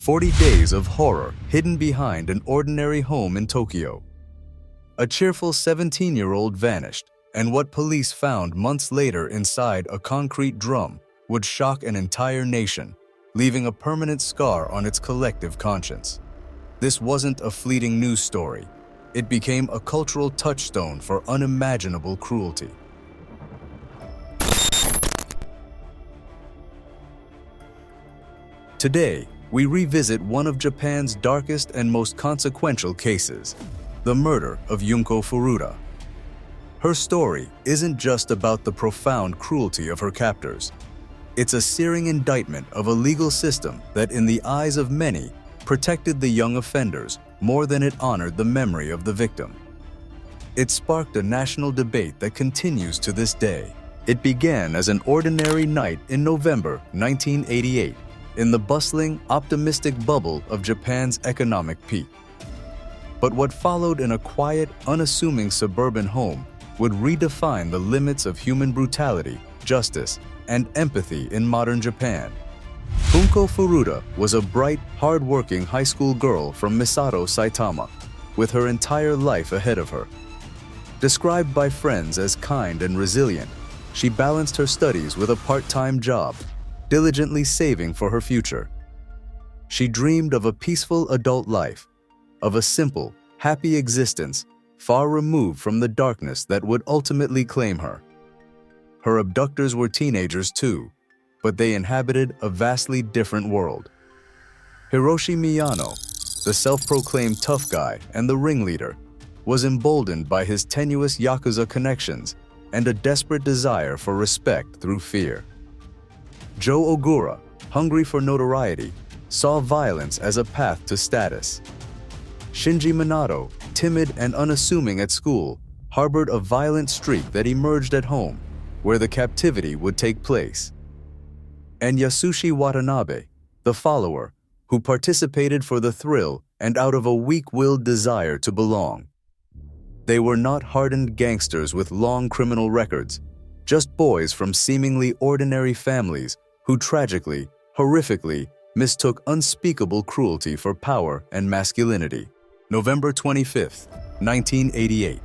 40 days of horror hidden behind an ordinary home in Tokyo. A cheerful 17-year-old vanished, and what police found months later inside a concrete drum would shock an entire nation, leaving a permanent scar on its collective conscience. This wasn't a fleeting news story. It became a cultural touchstone for unimaginable cruelty. Today, we revisit one of Japan's darkest and most consequential cases, the murder of Junko Furuta. Her story isn't just about the profound cruelty of her captors. It's a searing indictment of a legal system that, in the eyes of many, protected the young offenders more than it honored the memory of the victim. It sparked a national debate that continues to this day. It began as an ordinary night in November 1988, in the bustling, optimistic bubble of Japan's economic peak. But what followed in a quiet, unassuming suburban home would redefine the limits of human brutality, justice, and empathy in modern Japan. Junko Furuta was a bright, hard-working high school girl from Misato, Saitama, with her entire life ahead of her. Described by friends as kind and resilient, she balanced her studies with a part-time job, diligently saving for her future. She dreamed of a peaceful adult life, of a simple, happy existence far removed from the darkness that would ultimately claim her. Her abductors were teenagers too, but they inhabited a vastly different world. Hiroshi Miyano, the self-proclaimed tough guy and the ringleader, was emboldened by his tenuous Yakuza connections and a desperate desire for respect through fear. Joe Ogura, hungry for notoriety, saw violence as a path to status. Shinji Minato, timid and unassuming at school, harbored a violent streak that emerged at home, where the captivity would take place. And Yasushi Watanabe, the follower, who participated for the thrill and out of a weak-willed desire to belong. They were not hardened gangsters with long criminal records, just boys from seemingly ordinary families who tragically, horrifically, mistook unspeakable cruelty for power and masculinity. November 25, 1988.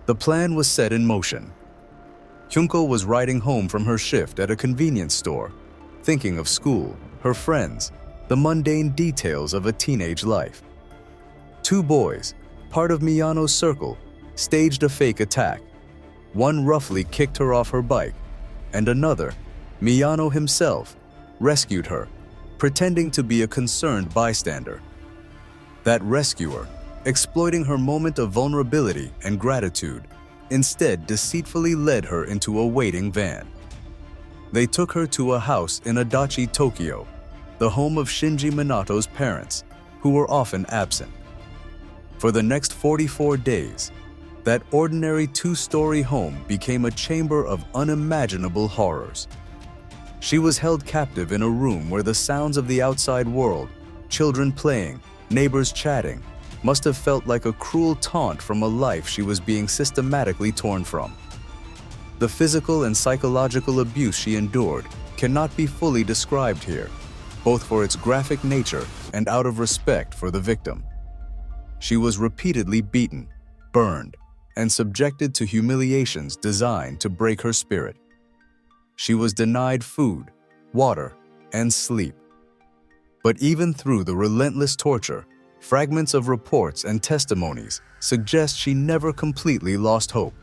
The plan was set in motion. Junko was riding home from her shift at a convenience store, thinking of school, her friends, the mundane details of a teenage life. Two boys, part of Miyano's circle, staged a fake attack. One roughly kicked her off her bike, and another, Miyano himself, rescued her, pretending to be a concerned bystander. That rescuer, exploiting her moment of vulnerability and gratitude, instead deceitfully led her into a waiting van. They took her to a house in Adachi, Tokyo, the home of Shinji Minato's parents, who were often absent. For the next 44 days, that ordinary two-story home became a chamber of unimaginable horrors. She was held captive in a room where the sounds of the outside world, children playing, neighbors chatting, must have felt like a cruel taunt from a life she was being systematically torn from. The physical and psychological abuse she endured cannot be fully described here, both for its graphic nature and out of respect for the victim. She was repeatedly beaten, burned, and subjected to humiliations designed to break her spirit. She was denied food, water, and sleep. But even through the relentless torture, fragments of reports and testimonies suggest she never completely lost hope.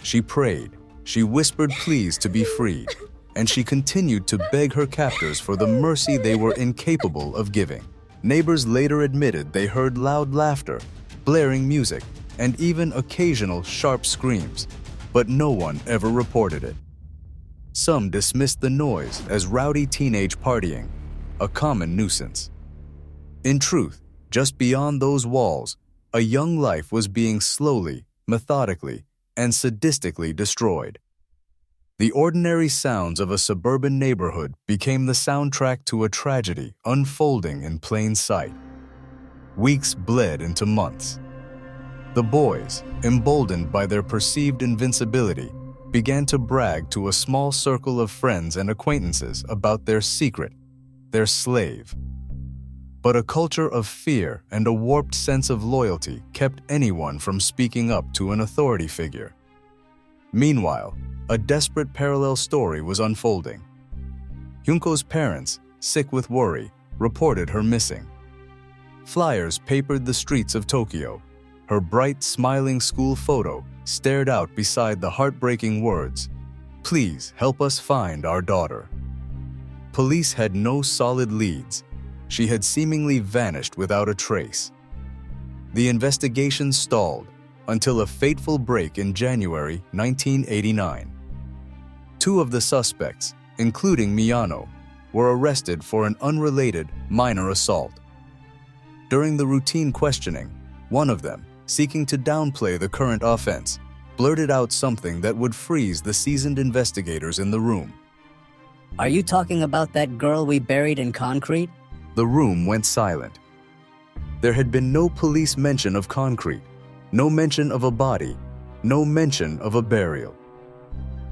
She prayed, she whispered pleas to be freed, and she continued to beg her captors for the mercy they were incapable of giving. Neighbors later admitted they heard loud laughter, blaring music, and even occasional sharp screams, but no one ever reported it. Some dismissed the noise as rowdy teenage partying, a common nuisance. In truth, just beyond those walls, a young life was being slowly, methodically, and sadistically destroyed. The ordinary sounds of a suburban neighborhood became the soundtrack to a tragedy unfolding in plain sight. Weeks bled into months. The boys, emboldened by their perceived invincibility, began to brag to a small circle of friends and acquaintances about their secret, their slave. But a culture of fear and a warped sense of loyalty kept anyone from speaking up to an authority figure. Meanwhile, a desperate parallel story was unfolding. Junko's parents, sick with worry, reported her missing. Flyers papered the streets of Tokyo. Her bright, smiling school photo stared out beside the heartbreaking words, "Please help us find our daughter." Police had no solid leads. She had seemingly vanished without a trace. The investigation stalled until a fateful break in January 1989. Two of the suspects, including Miyano, were arrested for an unrelated minor assault. During the routine questioning, one of them, seeking to downplay the current offense, blurted out something that would freeze the seasoned investigators in the room. "Are you talking about that girl we buried in concrete?" The room went silent. There had been no police mention of concrete, no mention of a body, no mention of a burial.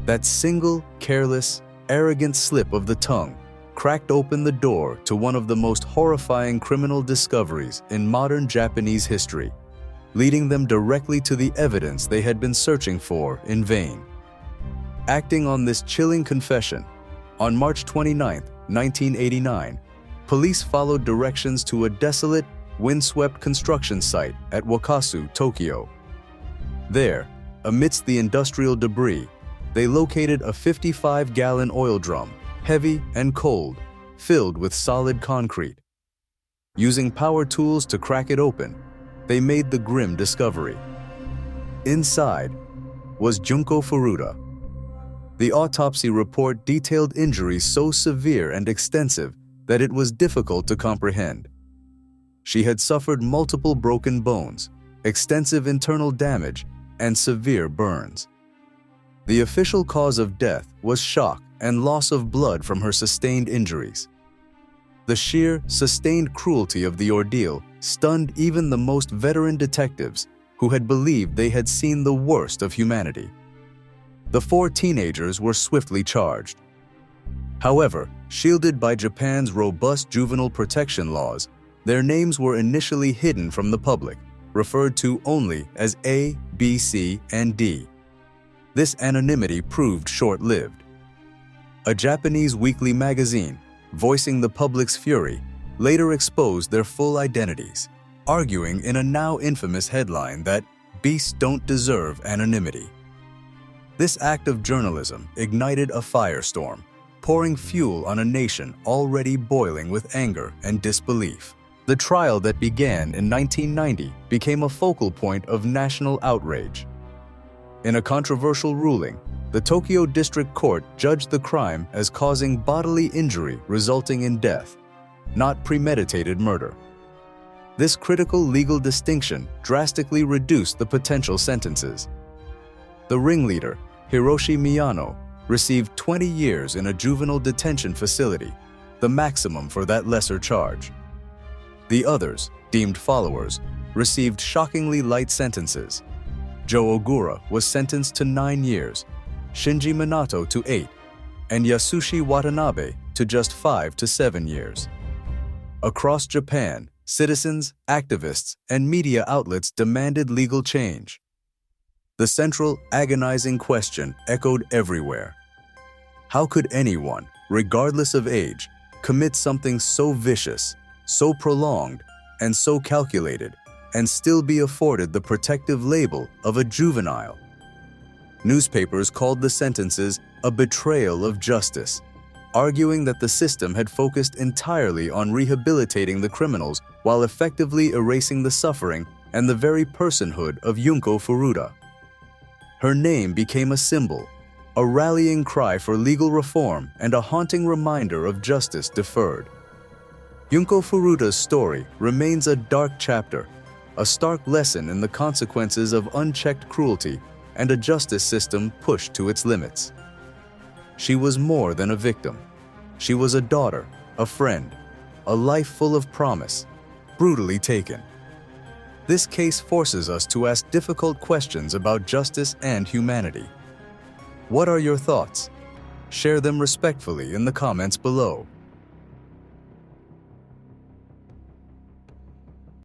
That single, careless, arrogant slip of the tongue cracked open the door to one of the most horrifying criminal discoveries in modern Japanese history, leading them directly to the evidence they had been searching for in vain. Acting on this chilling confession, on March 29, 1989, police followed directions to a desolate, windswept construction site at Wakasu, Tokyo. There, amidst the industrial debris, they located a 55-gallon oil drum, heavy and cold, filled with solid concrete. Using power tools to crack it open, they made the grim discovery. Inside was Junko Furuta. The autopsy report detailed injuries so severe and extensive that it was difficult to comprehend. She had suffered multiple broken bones, extensive internal damage, and severe burns. The official cause of death was shock and loss of blood from her sustained injuries. The sheer, sustained cruelty of the ordeal stunned even the most veteran detectives who had believed they had seen the worst of humanity. The four teenagers were swiftly charged. However, shielded by Japan's robust juvenile protection laws, their names were initially hidden from the public, referred to only as A, B, C, and D. This anonymity proved short-lived. A Japanese weekly magazine, voicing the public's fury, later exposed their full identities, arguing in a now infamous headline that beasts don't deserve anonymity. This act of journalism ignited a firestorm, pouring fuel on a nation already boiling with anger and disbelief. The trial that began in 1990 became a focal point of national outrage. In a controversial ruling, the Tokyo District Court judged the crime as causing bodily injury resulting in death, not premeditated murder. This critical legal distinction drastically reduced the potential sentences. The ringleader, Hiroshi Miyano, received 20 years in a juvenile detention facility, the maximum for that lesser charge. The others, deemed followers, received shockingly light sentences. Joe Ogura was sentenced to 9 years, Shinji Minato to 8, and Yasushi Watanabe to just 5 to 7 years. Across Japan, citizens, activists, and media outlets demanded legal change. The central, agonizing question echoed everywhere. How could anyone, regardless of age, commit something so vicious, so prolonged, and so calculated, and still be afforded the protective label of a juvenile? Newspapers called the sentences a betrayal of justice, arguing that the system had focused entirely on rehabilitating the criminals while effectively erasing the suffering and the very personhood of Junko Furuta. Her name became a symbol, a rallying cry for legal reform and a haunting reminder of justice deferred. Junko Furuta's story remains a dark chapter, a stark lesson in the consequences of unchecked cruelty and a justice system pushed to its limits. She was more than a victim. She was a daughter, a friend, a life full of promise, brutally taken. This case forces us to ask difficult questions about justice and humanity. What are your thoughts? Share them respectfully in the comments below.